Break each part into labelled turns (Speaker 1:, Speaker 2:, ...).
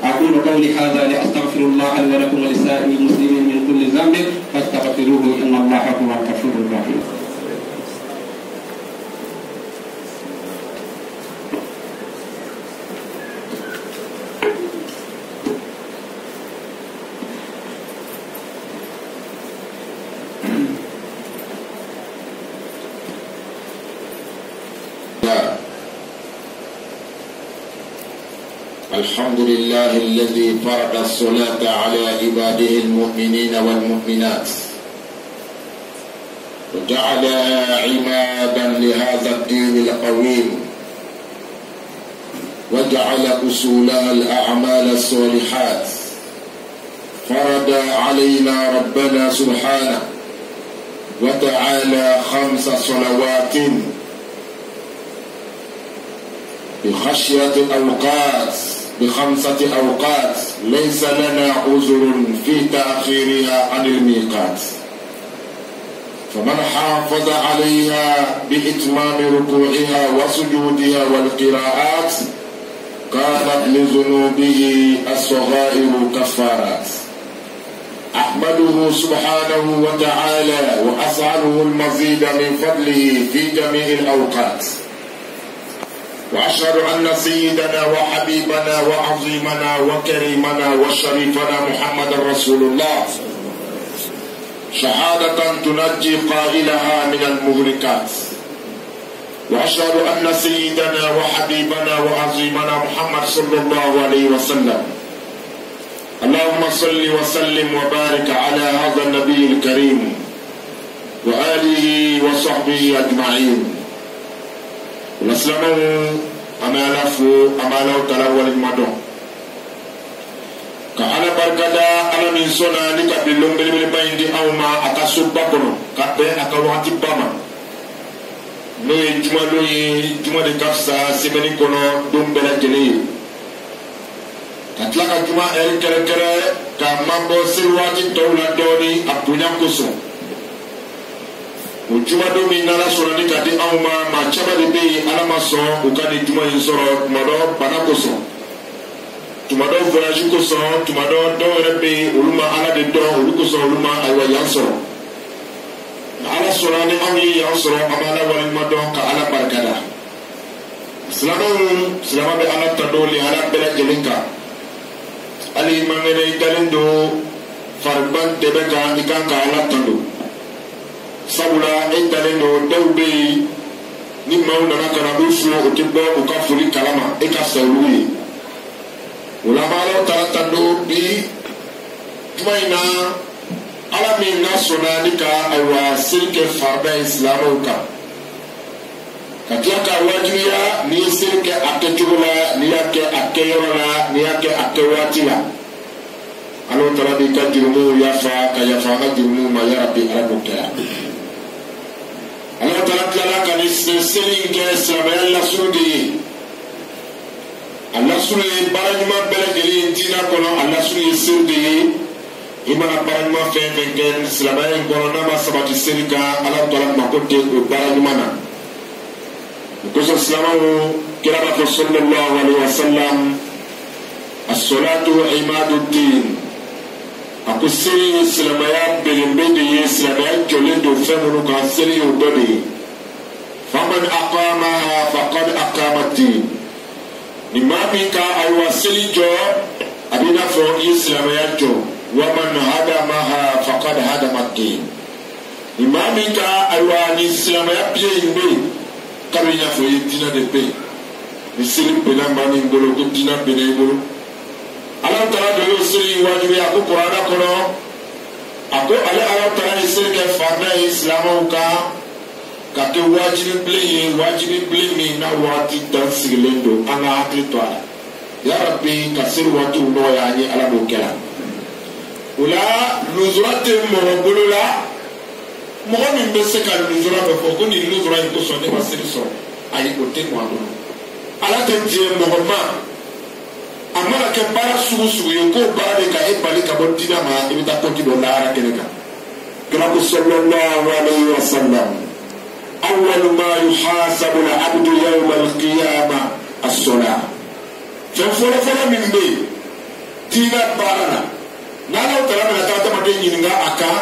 Speaker 1: أقول قولي هذا لأستغفر الله ولكم ولسائر المسلمين من كل ذنب فاستغفروه إن الله هو الغفور الرحيم.
Speaker 2: الحمد لله الذي فرض الصلاة على عباده المؤمنين والمؤمنات وجعلها عمادا لهذا الدين القويم وجعل أصولها الأعمال الصالحات. فرض علينا ربنا سبحانه وتعالى 5 صلوات بخشية أوقات ب5 أوقات ليس لنا عذر في تأخيرها عن الميقات. فمن حافظ عليها بإتمام ركوعها وسجودها والقراءات كانت لذنوبه الصغائر كفارات. أحمده سبحانه وتعالى وأسأله المزيد من فضله في جميع الأوقات. وأشهد أن سيدنا وحبيبنا وعظيمنا وكريمنا وشريفنا محمد رسول الله شهادة تنجي قائلها من المهلكات. وأشهد أن سيدنا وحبيبنا وعظيمنا محمد صلى الله عليه وسلم. اللهم صل وسلم وبارك على هذا النبي الكريم وآله وصحبه أجمعين. Naslamu amala fu amala utala wal madon ka ala barkada ala min sona ni ka bilum bil bayndi awma akasubba kono ka be akawati bama no juma de kafsa semeni kono dum bela jeli katla ka juma kere ka mambo sirwati tawla doni apunya kuso Ujuma domi nala sorani kadi awma ma chaba de be ala mason ukani juma insoro tumado bana koso tumado voyage koso tumado do rebe uluma ala de do ulukoso uluma aywa yansoro ala sorani awi yansoro amala wal madon ka ala barkada salama be ala tadoli ala bela jelinka ali mangene galendo farban tebeka ikanka ala tando sabula endalendo dawbe ni mauna kana rufu utibo ukafuri kalama ekasawuli ulama lo taratando bi tumaina ala min nasonanika aywa sirke farda islamuka katika wajiya ni sirke aketula ni yake akeyora ni yake akewatila alo tarabi kajirumu yafa kayafa kajirumu ma ya rabbi arabuka Allah Ta'ala kan seling ke Israel Allah sudi Allah sudi barajuma belajeli tina kono Allah sudi sudi imana barajuma fe gen Israel kono nama sabati selika Allah Ta'ala makote barajuma na ko sallallahu kira Rasul sallallahu alaihi wasallam as-salatu imaduddin aku seri silamaya belimbe ye silamaya jole do femunu ka seri ododi faman aqamaha faqad aqamati nimami ka aywa seri jo abina fo ye silamaya jo wa man hadamaha faqad hadamati nimami ka aywa ni silamaya pie imbe kabinya fo ye dina de pe ni seri bena mani ngolo ko dina bena ngolo Allah Ta'ala do siri wajibi aku Qur'ana kono aku Allah Ta'ala siri ke farda Islamu ka ke wajibi bli na wati dan sigilendo ana akli to ya rabbi kasir watu no ya ni ala do kala Ola luzura te mɔgɔ bolo la mɔgɔ min bɛ se ka luzura bɛ fɔ ko nin luzura in kosɔn ne ma seli sɔrɔ ayi o tɛ mɔgɔ bolo ala tɛ diɲɛ mɔgɔ ma a mana kɛ baara sugu sugu ye k'o baara de ka e bali ka bɔ diinɛ ma i bɛ taa kɔnti dɔ lahara kɛnɛ kan kirabu sallallahu alayhi wa sallam awwalu ma yuhasabu al-abdu yawma al-qiyamah as-salah fɛn fɔlɔfɔlɔ min bɛ yen diinɛ baara la n'ala taara bɛna taa adamaden ɲininka a kan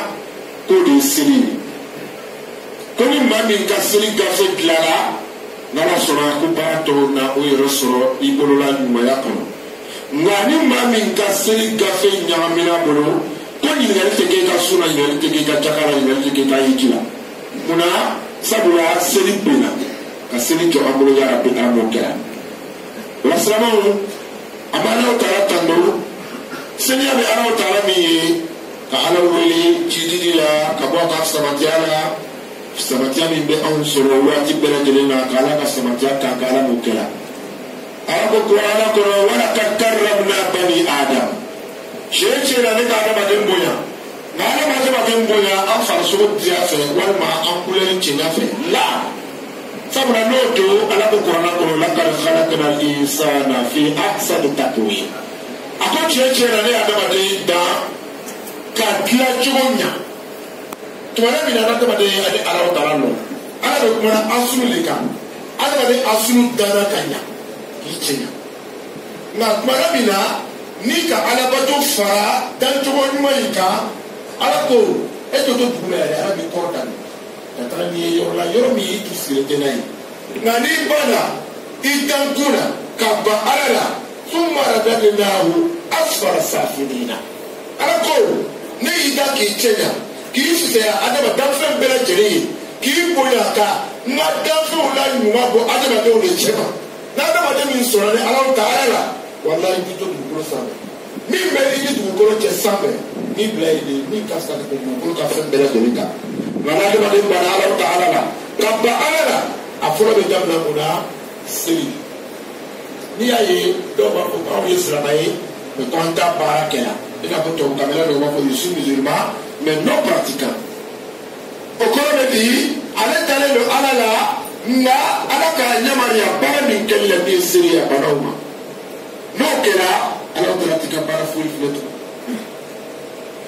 Speaker 2: k'o de ye seli ye ko ni maa min ka seli gafe dilanna n'ala sɔnna ko baara tɔw na o yɛrɛ sɔrɔ i bolola ɲumanya kɔnɔ nka ni maa min ka seli gafe ɲagamina bolo ko ɲininkali tɛ kɛ i ka sun na ɲininkali tɛ kɛ i ka caka la ɲininkali tɛ kɛ i ka hiji la munna sabula seli benna ka seli jɔ an bolo yara bɛ taa m'o kɛra o la silamɛw a ma Alahu taala tando seliya bɛ Alahu taala min ye ka ala wele cididi la ka bɔ a ka samatiya la samatiya min bɛ anw sɔrɔ waati bɛɛ lajɛlen na ka ala ka samatiya kan ka ala n'o kɛra ala ko kuranɛ kɔnɔ walaqad karramna bani adam tiɲɛ tiɲɛ na ne ka adamaden bonya nka adamaden bonya an farisogo diya fɛ walima an kulɛri cɛɲa fɛ la sabula n'o don ala ko kuranɛ kɔnɔ laqad khalaqna al-insana fi ahsani taqwim a ko tiɲɛ tiɲɛ na ne ye adamaden dan ka dilan cogo ɲa tuma min na adamaden ye ani Alahu taala nɔ ala bɛ kumana asunu le kan adamaden asunu danna ka ɲa k'i cɛɲa nka tuma min na ni ka alabato fara dancogo ɲuman in kan ala ko e to dugu la yɛrɛ ala b'i kɔrɔ dan ka taga n'i ye yɔrɔ la yɔrɔ min i tun sigilen tɛ n'a ye nka n'i banna i dankun na ka ban ala la summa radadnahu asfala safilina ala ko ne y'i da k'i cɛɲa k'i fisaya adama danfɛn bɛɛ lajɛlen ye k'i bonya ka n ka danfɛnw la ɲuman bɔ adamadenw de cɛ ma n'adamaden min sɔrɔ ni Alahu taala la walahi i bɛ to dugukolo sanfɛ min bɛ i ni dugukolo cɛ sanfɛ min bila ye de min ka fisa ka tɛmɛ dugukolo ka fɛn bɛɛ lajɛlen kan nka n'adamaden banna Alahu taala la ka ban ala la a fɔlɔ bɛ daminɛ o la seli n'i y'a ye dɔw b'a fɔ k'anw ye silamɛ ye mais k'an t'a baara kɛ la i n'a fɔ tubabukanmɛla dɔw b'a fɔ je suis musulman mais non pratiquant o kɔrɔ bɛ di ale talen don ala la nka ala ka yamariya baara min kɛli la den seli a banaw ma n'o kɛra ala taala ti ka baara foyi filɛ tugun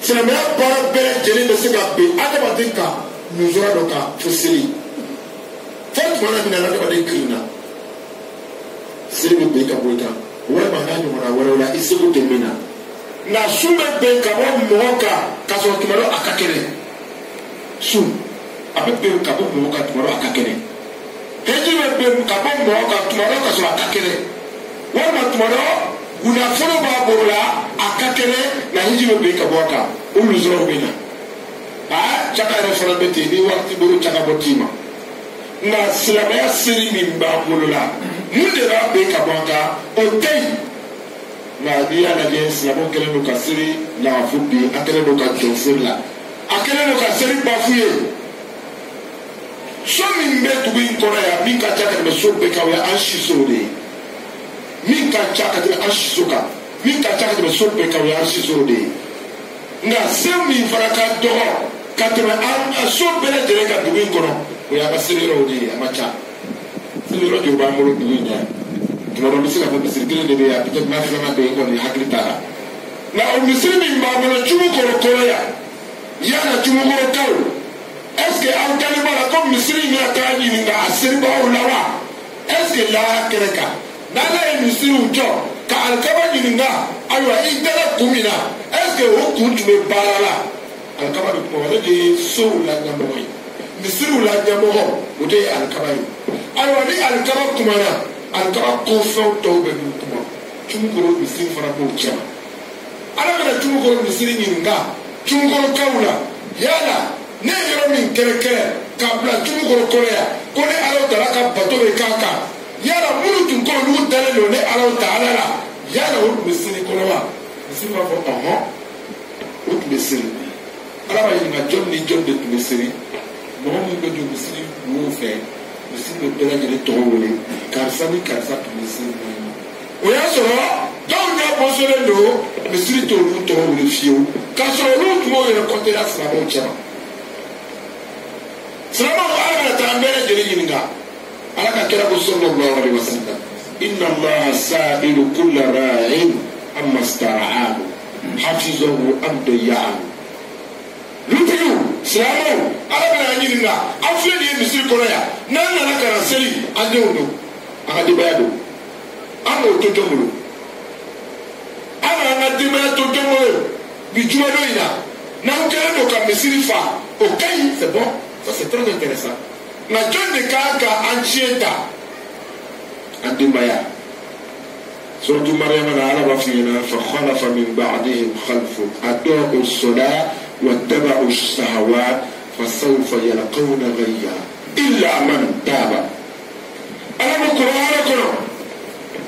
Speaker 2: silamɛya baara bɛɛ lajɛlen bɛ se ka ben adamaden kan nusura dɔ kan fo seli fo tuma min na adamaden kirinna seli bɛ ben ka bɔ i kan walima n'a ɲɔgɔnna wɛrɛw la i seko tɛ min na nka sun bɛ ben ka bɔ mɔgɔ kan k'a sɔrɔ tuma dɔ a ka kɛnɛ sun a bɛ ben ka bɔ mɔgɔ kan tuma dɔ a ka kɛnɛ heji bɛ ben ka bɔ mɔgɔ kan tuma dɔ ka sɔrɔ a ka kɛnɛ walima tuma dɔ kunnafoni b'a bolo la a ka kɛnɛ nka heji bɛ ben ka bɔ a kan o luzɔrɔw bɛ na caka yɛrɛ fana bɛ ten ni waati bolo caka bɔ t'i ma nka silamɛya seli min b'a bolo la mun de b'a ben ka bɔ a kan o tɛ yen nka n'i y'a lajɛ silamɛw kɛlen don ka seli lagafu bin an kɛlen don ka jɔ seli la a kɛlen don ka seli bafu ye so min bɛ dugu in kɔnɔ yan min ka ca ka tɛmɛ so bɛɛ kan o ye an sisow de ye min ka ca ka tɛmɛ an siso kan min ka ca ka tɛmɛ so bɛɛ kan o ye an sisow de ye nka se min fana ka dɔgɔ ka tɛmɛ an so bɛɛ lajɛlen ka dugu in kɔnɔ o y'an ka seli yɔrɔw de ye a ma ca seli yɔrɔ jɔ b'an bolo dugu in na tuma dɔ n bɛ se ka fɔ misiri kelen de bɛ yan peut-être n'a filanan bɛ yen kɔni hakili t'a la nka o misiri min b'an bolo cugu kɔrɔ kɔrɔ yan yala cugukɔrɔkaw est ce que aw dalen b'a la ko misiri in bɛna taa ɲininka a selibagaw la wa est ce que lahara kɛnɛ kan n'ala ye misiriw jɔ ka alikaba ɲininka ayiwa i dala kun min na est ce que o kun tun bɛ baara la alikaba bɛ kuma ale de ye sow la ɲɛmɔgɔ ye misiriw la ɲɛmɔgɔ o de ye alikaba ye ayiwa ni alikaba kumana alikaba kɔfɛnw tɔw bɛ n'u kuma cugukɔrɔ misiri fana b'o cɛ ma ala bɛna cugukɔrɔ misiri ɲininka cugukɔrɔkaw la yala ne ye yɔrɔ min kɛrɛkɛrɛ k'a bila cugukɔrɔ kɔrɔ yan ko ne Alahu taala ka bato bɛ k'a kan yala minnu tun kɔrɔ n'u dalen don ne Alahu taala la yala o tun bɛ seli kɔnɔ wa misiri b'a fɔ ɔhɔn o tun bɛ seli ala b'a ɲininka jɔn ni jɔn de tun bɛ seli mɔgɔ minnu bɛ don misiri wo fɛ misiri bɛ bɛɛ lajɛlen tɔgɔ wele karisa ni karisa tun bɛ seli o y'a sɔrɔ dɔw ɲɛ bɔsɔlen don misiri t'olu tɔgɔ wele fiyewu k'a sɔrɔ olu tun b'o yɛrɛ kɔntera silamɛw cɛma silamɛw ala kana taa an bɛɛ lajɛlen ɲininka ala ka kira ko sallallahu alaihi wasallam inna allaha sa'ilu kulla ra'in amma stara'ahu hafizahu am dayya'ahu lutigiw silamɛw ala bɛna ɲininka aw filɛ nin ye misiri kɔnɔ yan n'an nana ka na seli an denw don a ka denbaya don an k'o to jɔn bolo an k'an ka denbaya to jɔn bolo bi jumadon in na n'an kɛlen don ka misiri fa o ka ɲi c'est bon ça c'est très intéressant nka jɔn de kan ka an tiɲɛ ta an denbaya suratu mariama na ala b'a f'i ɲɛna fa khalafa min ba'dihim khalfun adaa'u as-salata واتبعوا الشهوات فسوف يلقون غيا إلا من تاب أنا بقول أنا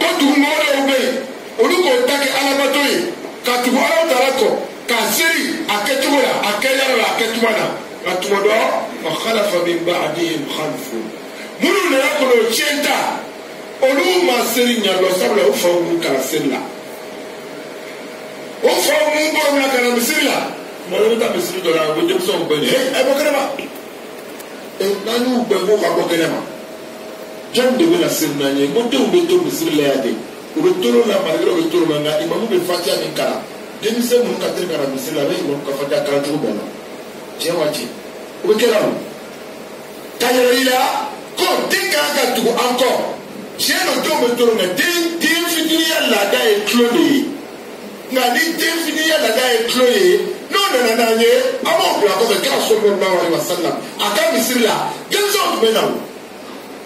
Speaker 2: كنت مولى أبي ولكن تاكي أنا بتوي كاتبوا أنا تراكو كاسري أكتولا أكيلا أكتوانا أتودا وخلف من بعدهم خلف منو نلاقو تشينتا أولو ما سري نيالو سبلا وفاومو كاسرلا وفاومو بورنا كنا مسرلا mɔlɔ ta misiri dɔ la ko denmisɛnw bɛ yen ɛ bɔ kɛnɛ ma n'an y'u bɛɛ ko ka bɔ kɛnɛ ma jɔn de bɛna seli n'an ye ko denw bɛ to misiri la yan de u bɛ toro la malikɛlaw bɛ toro la nka imamu bɛ fatiya min kalan denmisɛn minnu ka teli ka na misiri la a bɛ imamu ka fatiya kalan cogo bɛɛ la tiɲɛ wa tiɲɛ o bɛ kɛra o ka yɛlɛ i la ko den kan ka tugu an kɔ tiɲɛ don denw bɛ toro nka den fitiniya laada ye tulo de ye nka ni den fitiniya laada ye tulo ye n'o nana n'an ye an b'o bila kɔfɛ kira sallallahu alaihi wasallam a ka misiri la denmisɛnw tun bɛ na o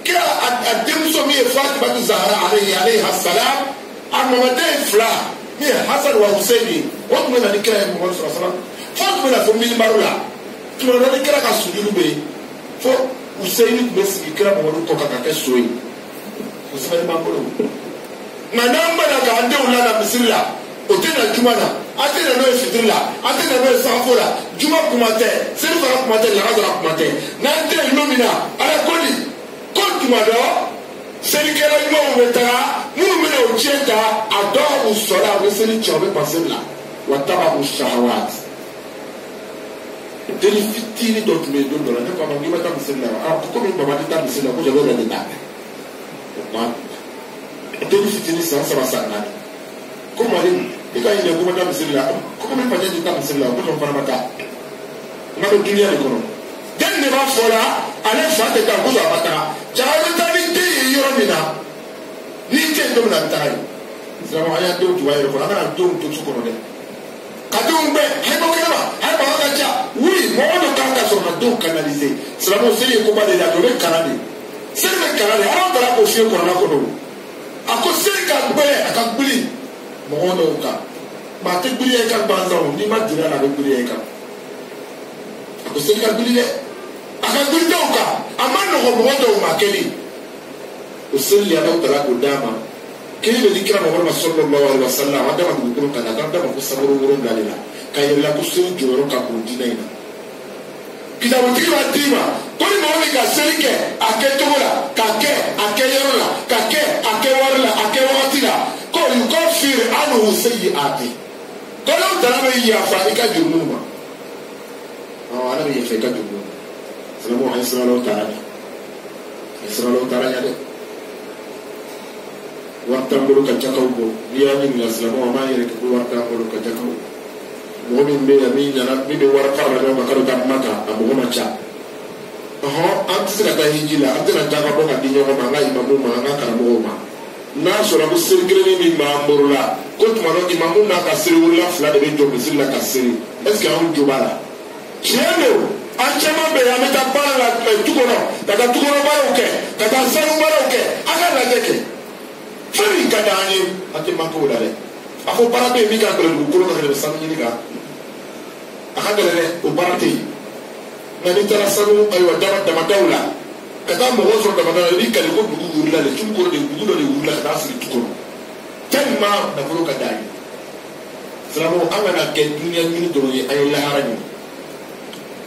Speaker 2: kira a denmuso min ye Fatimatu Zahra alayha salam a mɔmɔden fila min ye Hasan wa Hussein o tun bɛ na ni kira ye Muhammadu sallallahu alaihi wasallam fo tun bɛ na fo minibaro la tuma dɔ ni kira ka sujuru bɛ yen fo Hussein tun bɛ sigi kira Muhammadu kɔ kan ka kɛ so ye o sɛbɛnni b'an bolo nka n'an bɛna k'an denw lana misiri la o tɛ na juma na an tɛ na n'o ye fitiri la an tɛ na n'o ye sanfo la juma kuma tɛ selifana kuma tɛ lagadara kuma tɛ n'an tɛ yen don min na ala ko nin ko tuma dɔ selikɛla ɲumanw bɛ taga minnu bɛna o tiɲɛ ta a dɔw u sɔrɔ a bɛ seli cɛ o bɛ paseli la wa taba u shahawat deni fitini dɔ tun bɛ yen don dɔ la ne ko a ma k'i bɛ taa misiri la wa komi baba tɛ taa misiri la ko jɛgɛ bɛ de ta o ma deni fitini san saba san naani ko mali i ka ɲinɛ ko ma taa misiri la ko komi fajɛ tɛ taa misiri la ko jɔn fana ma taa n ka don duniya de kɔnɔ den de b'a fɔ la ale fa tɛ taa ko a ma taa jaa bɛ taa ni den ye yɔrɔ min na ni den don min na a bɛ taa yen sisan an y'an denw tugu a yɛrɛ kɔnɔ an kana denw to su kɔnɔ dɛ ka denw bɛɛ hɛrɛ bɔ kɛnɛ ma hɛrɛ bɔ ka ca wuli mɔgɔ dɔ kan ka sɔrɔ ka denw kanalize silamɛw seli ye koba de ye a to bɛ kalan de seli bɛ kalan de ala taara k'o fiye kɔnɔna kɔnɔ a ko seli ka gbɛlɛ a ka gbili mɔgɔ dɔw kan maa tɛ gbili yɛ kan gansan o n'i ma deli a la a bɛ gbili yɛ kan a ko seli ka gbili dɛ a ka gbili dɔw kan a ma nɔgɔ mɔgɔ dɔw ma kelen o seli yɛ n'aw taara k'o d'a ma kelen bɛ di kira Muhammadu sallallahu alaihi wasallam a dama dugukolo kan na k'an dama ko sabaro wolonwula de la ka yɛlɛla ko seli jɔyɔrɔ ka bon diinɛ in na kitabutigi b'a d'i ma ko ni mɔgɔ min ka seli kɛ a kɛcogo la k'a kɛ a kɛ yɔrɔ la k'a kɛ a kɛ wari la a kɛ wagati la ko yukaffiru anhu sayyi'ati ko n'aw taara bɛ yafa i ka jurumu ma ala bɛ yafa i ka jurumu ma silamɛw an ye siralaw taara ɲɛ an ye siralaw taara ɲɛ dɛ wari t'an bolo ka jakaw bɔ n'i y'a ɲininka silamɛw an b'an yɛrɛ kɛ ko wari t'an bolo ka jakaw mɔgɔ min bɛ yan min bɛ wari fara la ɲɔgɔn kan k'ale taa kuma kan a mɔgɔ ma ca an tɛ se ka taa hiji la an tɛna jaka bɔ ka di ɲɔgɔn ma an ka imamu ma an ka karamɔgɔw ma n'a sɔrɔ ko seli kelen min b'an bolo la ko tuma dɔ imamu n'a ka seli wolola fila de bɛ jɔ misiri la ka seli est-ce que anw jo b'a la tiɲɛ don an caman bɛ yen an bɛ taa baara la tu kɔnɔ ka taa tukɔnɔ baaraw kɛ ka taa sanu baaraw kɛ an ka lajɛ kɛ fɛn min ka di an ye an tɛ manqué o la dɛ a fɔ baara bɛ yen min ka gɛlɛn dugukolo ka gɛlɛn sanu ɲini kan a ka gɛlɛn dɛ o baara tɛ yen nka n'i taara sanu ayiwa damadaw la ka taa mɔgɔw sɔrɔ damadaw la i b'i kali ko dugu wulila de dugu dɔ de wulila ka taa sigi tu kɔnɔ tellement nafolo ka d'a ye silamɛw an kana kɛ duniya ɲini dɔrɔn ye an ye lahara ɲini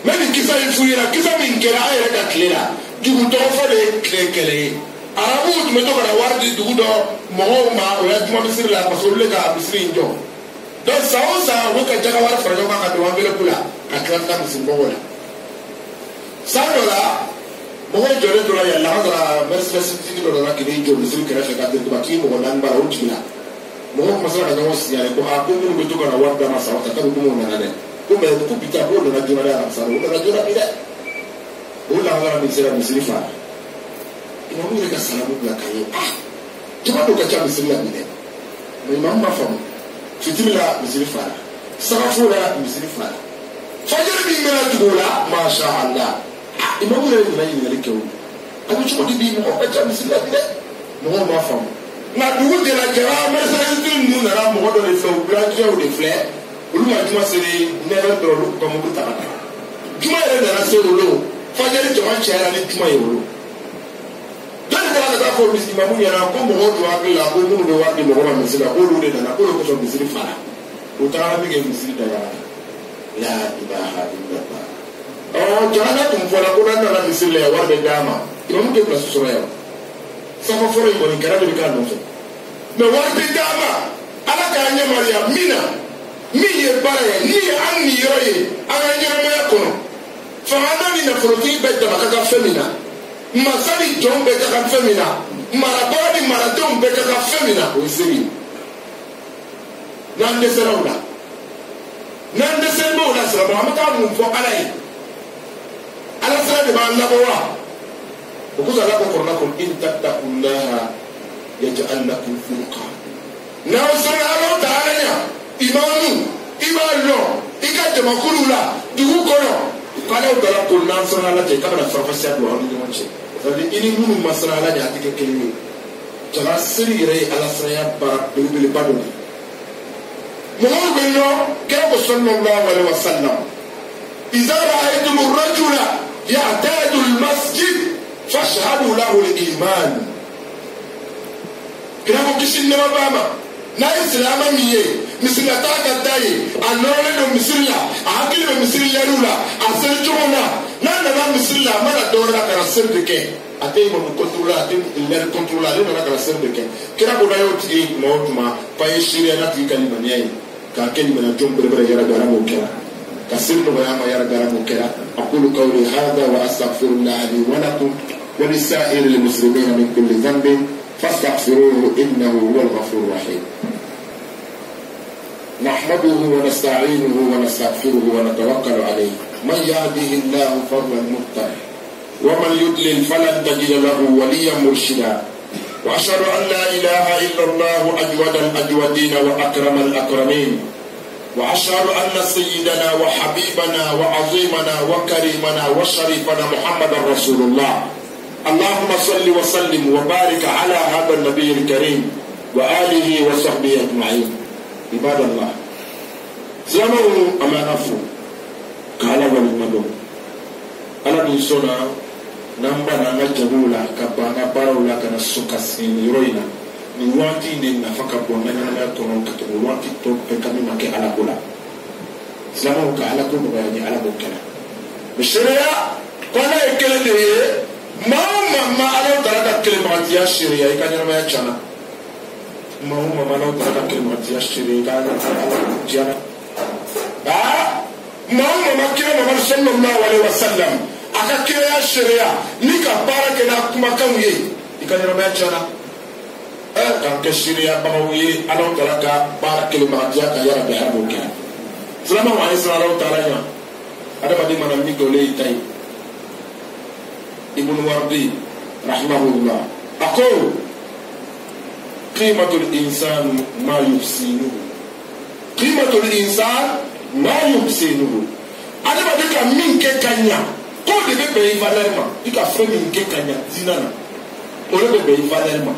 Speaker 2: mɛ nin kisa in f'u ɲɛna kisa min kɛra an yɛrɛ ka tile la dugu tɔgɔ fɔ de ye tile kɛlɛ ye arabuw tun bɛ to ka na wari di dugu dɔ mɔgɔw ma o ya juma misiri la parce que olu le ka misiri in jɔ donc san o san u ka jaga wari fara ɲɔgɔn kan ka don enveloppe la ka tila ka misiri mɔgɔw la san dɔ la mɔgɔw jɔlen tora yan lahazara mercedes tigi dɔ nana k'i jɔ misiri kɛrɛfɛ ka ten tuba k'i mɔgɔ naani b'a la o jiginna mɔgɔw commencera ka ɲɔgɔn signalé ko ko minnu bɛ to ka na wari d'a ma san o san k'olu ko nana dɛ ko mais ko bi ta k'o nana joona dɛ alamisa o nana joona bi dɛ o lahazara min sera misiri fara imamu yɛrɛ ka salamu bila ka ye jama dɔ ka ca misiri la bi dɛ mais imamu ma faamu fitiri la misiri fara sagafo la misiri fara fajiri min bɛna tugu o la masha Allah imamu yɛrɛ nana ɲininkali kɛ o a bɛ cogo di bi mɔgɔ ka ca misiri la bi dɛ mɔgɔw ma faamu nka dugu jɛra jara mɛsɛrɛsiri ninnu nana mɔgɔ dɔ de filɛ u bilanciyaw de filɛ olu ma juma seri nɛrɛ dɔrɔn olu ka mɔbili ta ka taa juma yɛrɛ nana se olu fajiri jama cayara ni juma ye olu dɔnni kɛra ka taa fɔ imamu ɲɛna ko mɔgɔw don hakili la ko minnu bɛ wari di mɔgɔ ma misiri la k'olu de nana k'olu kosɔn misiri fara o taara min kɛ misiri dayara la ilaha illallah jamana tun fɔra ko n'an nana misiri la yan wari bɛ d'a ma imamu tɛ pilasi sɔrɔ yan safa fɔlɔ in kɔni kɛra de bɛ k'a nɔfɛ mɛ wari bɛ d'a ma ala k'a yamaruya min na min ye baara ye ni ye an ni yɔrɔ ye an ka ɲɛnamaya kɔnɔ fanga ni nafolotigi bɛ dama ka kan fɛn min na masa ni jɔn bɛ ka kan fɛn min na marabaa ni maradenw bɛ ka kan fɛn min na o ye seli ye n'an dɛsɛra o la n'an dɛsɛra o la silamɛ an bɛ taa mun fɔ ala ye ala sira de b'an labɔ wa o ko ala ko kɔrɔla ko in tattaqullaha yaj'al lakum furqan n'aw sɔnna ala ta ala ɲa imamu i b'a lɔn i ka jamakulu la dugu kɔnɔ k'ale dara ko n'an sɔnna ala cɛ k'a bɛna farafasiya don aw ni ɲɔgɔn cɛ c'est-à-dire i ni minnu ma sɔnna ala ɲa a tɛ kɛ kelen ye jama seli yɛrɛ ye ala siranya baara belebeleba dɔ ye mɔgɔw bɛ nɔ kira ko sallallahu alaihi wa sallam iza ra'aytum ar-rajula ya'tadu al-masjid fashhadu lahu al-iman kira ko kisi nɛma b'a ma n'a ye silamɛ min ye misiri la taa ka da ye a nɔrɔlen don misiri la a hakili bɛ misiri yɛriw la a seli cogo la n'a nana misiri la a mana dɔwɛrɛ la ka na seli de kɛ a tɛ imamu contrôler a tɛ lɛri contrôler ale nana ka na seli de kɛ kira ko n'a y'o tigi tuma o tuma fa ye seereya n'a tigi ka limaniya ye k'a kɛ limaniyadenw belebele yarabi ala m'o kɛra ka seli nɔgɔya ma yarabi ala m'o kɛra aqulu qawli hadha wa astaghfirullaha li wa lakum wa lisa'iril muslimina min kulli dhanbin fastaghfiruhu innahu huwal ghafurur rahim نحمده ونستعينه ونستغفره ونتوكل عليه من يهده الله فهو المهتد ومن يضلل فلن تجد له وليا مرشدا واشهد ان لا اله الا الله اجود الاجودين واكرم الاكرمين واشهد ان سيدنا وحبيبنا وعظيمنا وكريمنا وشريفنا محمد رسول الله اللهم صل وسلم وبارك على هذا النبي الكريم واله وصحبه اجمعين عباد الله زمانه أمانفه قال والمدو ألا نسونا نمبا نانا جبولا كبانا بارولا كنا سوكاسين يروينا نوانتي نفاك بونا نانا تونون كتو نوانتي تو بكامي مكي على بولا زمانه كعلا كل بياني على بوكنا بشريا قال يكلا ليه ما أنا ترى كلمات يا شريا يكاني ما يجانا ما هو ما لو ترى كلمات يشتري كان جانا ما هو ما كنا ما صلى الله عليه وسلم أكثر يشتري نيكا بارك كنا كم يه كان ما جانا كان كشتري بمويه أنا ترى كبارك كلمات يا كيا بحبك سلام عليه الصلاة والسلام هذا بدي ما نمي دولي تاي ابن وردي رحمه الله أقول قيمة الإنسان ما يحسنه قيمة الإنسان ما يحسنه أنا بدك من كنيا كل ده بيجي فالرما ديك أفراد من كنيا زيننا كل ده بيجي فالرما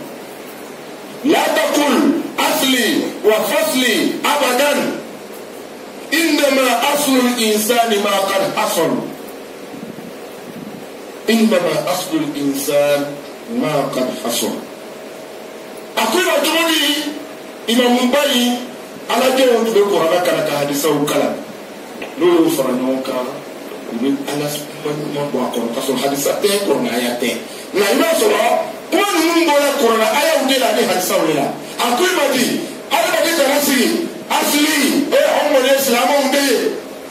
Speaker 2: لا تقول أصلي وفصلي أبدا إنما أصل الإنسان ما قد حصل إنما أصل الإنسان ما قد حصل akwai jumani imamu bayi alaje won be ko ala kala ka hadisa o kala lolu fara non ka ni ala subhanahu wa ta'ala ko hadisa te ko na ayate na ina so kuma ninnu bɔra kɔrɔla a y'aw de la ni hadisaw de la a ko i ma di adamaden kana sigi asili anw kɔni ye silamɛw de ye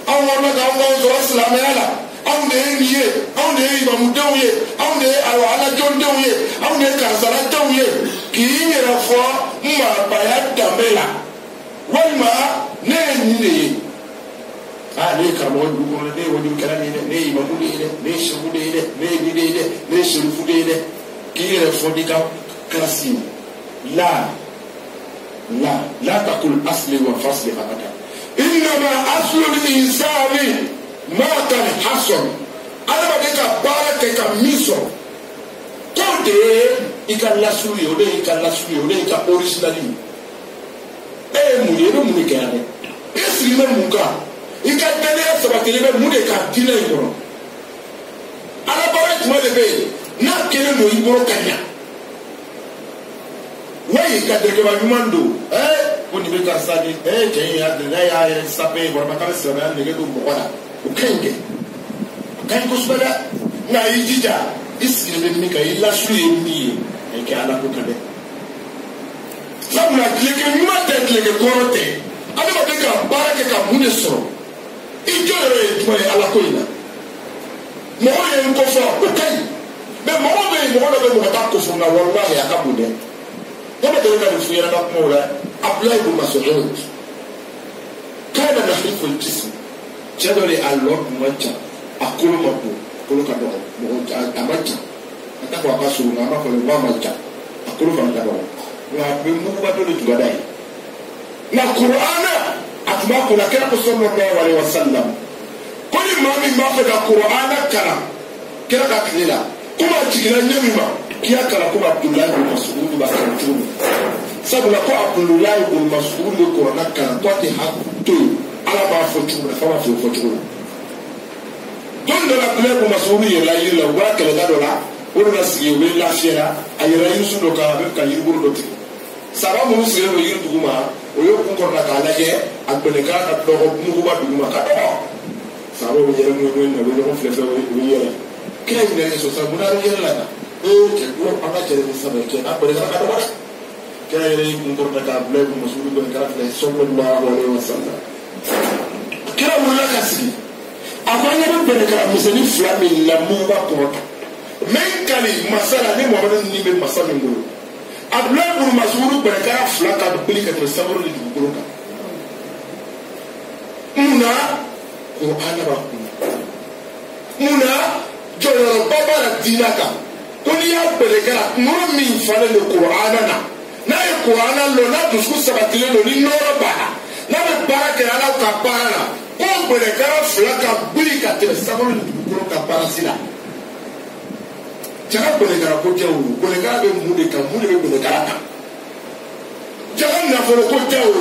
Speaker 2: anw kɔni bɛ k'anw sɔrɔ silamɛya la anw de ye nin ye anw de ye imamudenw ye anw de ye alajɔndenw ye anw de ye karisaladenw ye k'i yɛrɛ fɔ marabaya danbe la walima ne ye nin de ye ne ye karamɔgɔ dugu kɔnɔ ne ye wajukɛla de ye dɛ ne ye imamu de ye dɛ ne ye seku de ye dɛ ne ye nin de ye dɛ ne ye serifu de ye dɛ k'i yɛrɛ fɔ n'i ka kilasi la takul asli wa fasli abada innama aslu l-insani ma kan hason adamaden ka baara kɛ ka min sɔrɔ k'o de ye i ka lasuru ye o de ye i ka lasuru ye o de ye i ka originali ye ye mun ye i bɛ mun de kɛ yan dɛ i sigi bɛ mun kan i ka danaya sabatilen bɛ mun de ka diinɛ in kɔnɔ alabaara juma de bɛ yen n'a kelen don i bolo ka ɲa wayi ka dɛgɛba ɲuman don ko nin bɛ karisa di cɛ in y'a n'a y'a yɛrɛ sape walima k'a bɛ silamɛya nege don mɔgɔ la o ka ɲi kɛ o ka ɲi kosɛbɛ dɛ nka i jija i sigilen bɛ min kan i lasuru ye min ye a kɛ ala ko kan dɛ sabula tileke ɲuman tɛ tileke kɔrɔ tɛ adamaden ka baara kɛ ka mun de sɔrɔ i jɔ yɛrɛ ye jumɛn ye ala ko in na mɔgɔ ye n kofɔ o ka ɲi mɛ mɔgɔ bɛ yen mɔgɔ dɔ bɛ mɔgɔ ta kofɔ nka walahi a ka bon dɛ ne bɛ deli ka nin f'i ɲɛna ka kumaw la Abdoulaye ibn Mas'ud kana nahifu al-jism cɛ dɔ de a lɔ kun man ca a kolo ma bon kolo ka dɔgɔ mɔgɔ a man ca a t'a fɔ a ka surun nka a b'a fɔ ne ba man ca a kolo fana ka dɔgɔ nka a bɛ muguba dɔ de tugada ye nka Kur'ana a tun b'a kunna kira ko sallallahu alaihi wa sallam ko ni maa min b'a fɛ ka Kur'ana kalan kira ka tile la kuma jiginna ɲɛ min ma k'i y'a kalan komi Abdoulaye ibn Mas'ud b'a kalan cogo min sabula ko Abdoulaye ibn Mas'ud bɛ Kur'ana kalan k'a tɛ hakili to yen ala b'a fɔ cogo min na fa b'a fɔ o fɔ cogo la don dɔ la Abdoulaye ibn Mas'ud yɛlɛla yiri la u bɔra kɛlɛda dɔ la o nana sigi o bɛ lafiyara a yɛlɛla yirisu dɔ kan a bɛ ka yiribolo dɔ tigɛ saba minnu sigilen don yiri dugu ma o ye kun kɔrɔta k'a lajɛ a gbɛlɛkala ka dɔgɔ muguba dugu ma ka dɔgɔ saba bɛ yɛlɛ ŋɔɲɔgɔn na u bɛ ɲɔgɔn filɛ fɛ o bɛ yɛlɛ kira ɲinɛlen sɔsɔ mun na yɛlɛ la cɛ dɔrɔn an ka cɛ de saba cɛ a gbɛlɛkala ka dɔgɔ dɛ kira yɛrɛ y'i kun kɔrɔta k'a bila ibn Mas'ud gbɛlɛkala filɛ sallallahu alaihi wa sallam kira wulila ka sigi a ko an ɲɛ bɛ gbɛlɛkala misɛnnin fila min la muguba kɔrɔta min kali masa la ni Muhamadu ni bɛ masa min bolo Abdoulaye ibn Mas'ud gbɛlɛkala fila ka bili ka tɛmɛ samuru ni dugukolo kan munna Kur'ana b'a kun munna jɔyɔrɔba b'a la diinɛ kan ko n'i y'a gbɛlɛkala nɔrɔ min falen don Kur'ana na n'a ye Kur'ana lɔ n'a dusu sabatilen don ni nɔrɔ b'a la n'a bɛ baara kɛ Ala ka baara la ko gbɛlɛkala fila ka bili ka tɛmɛ samuru ni dugukolo kan baarasi la jaga gbɛlɛkala ko tɛ o gbɛlɛkala bɛ mun de kan mun de bɛ gbɛlɛkala kan jaga nafolo ko tɛ o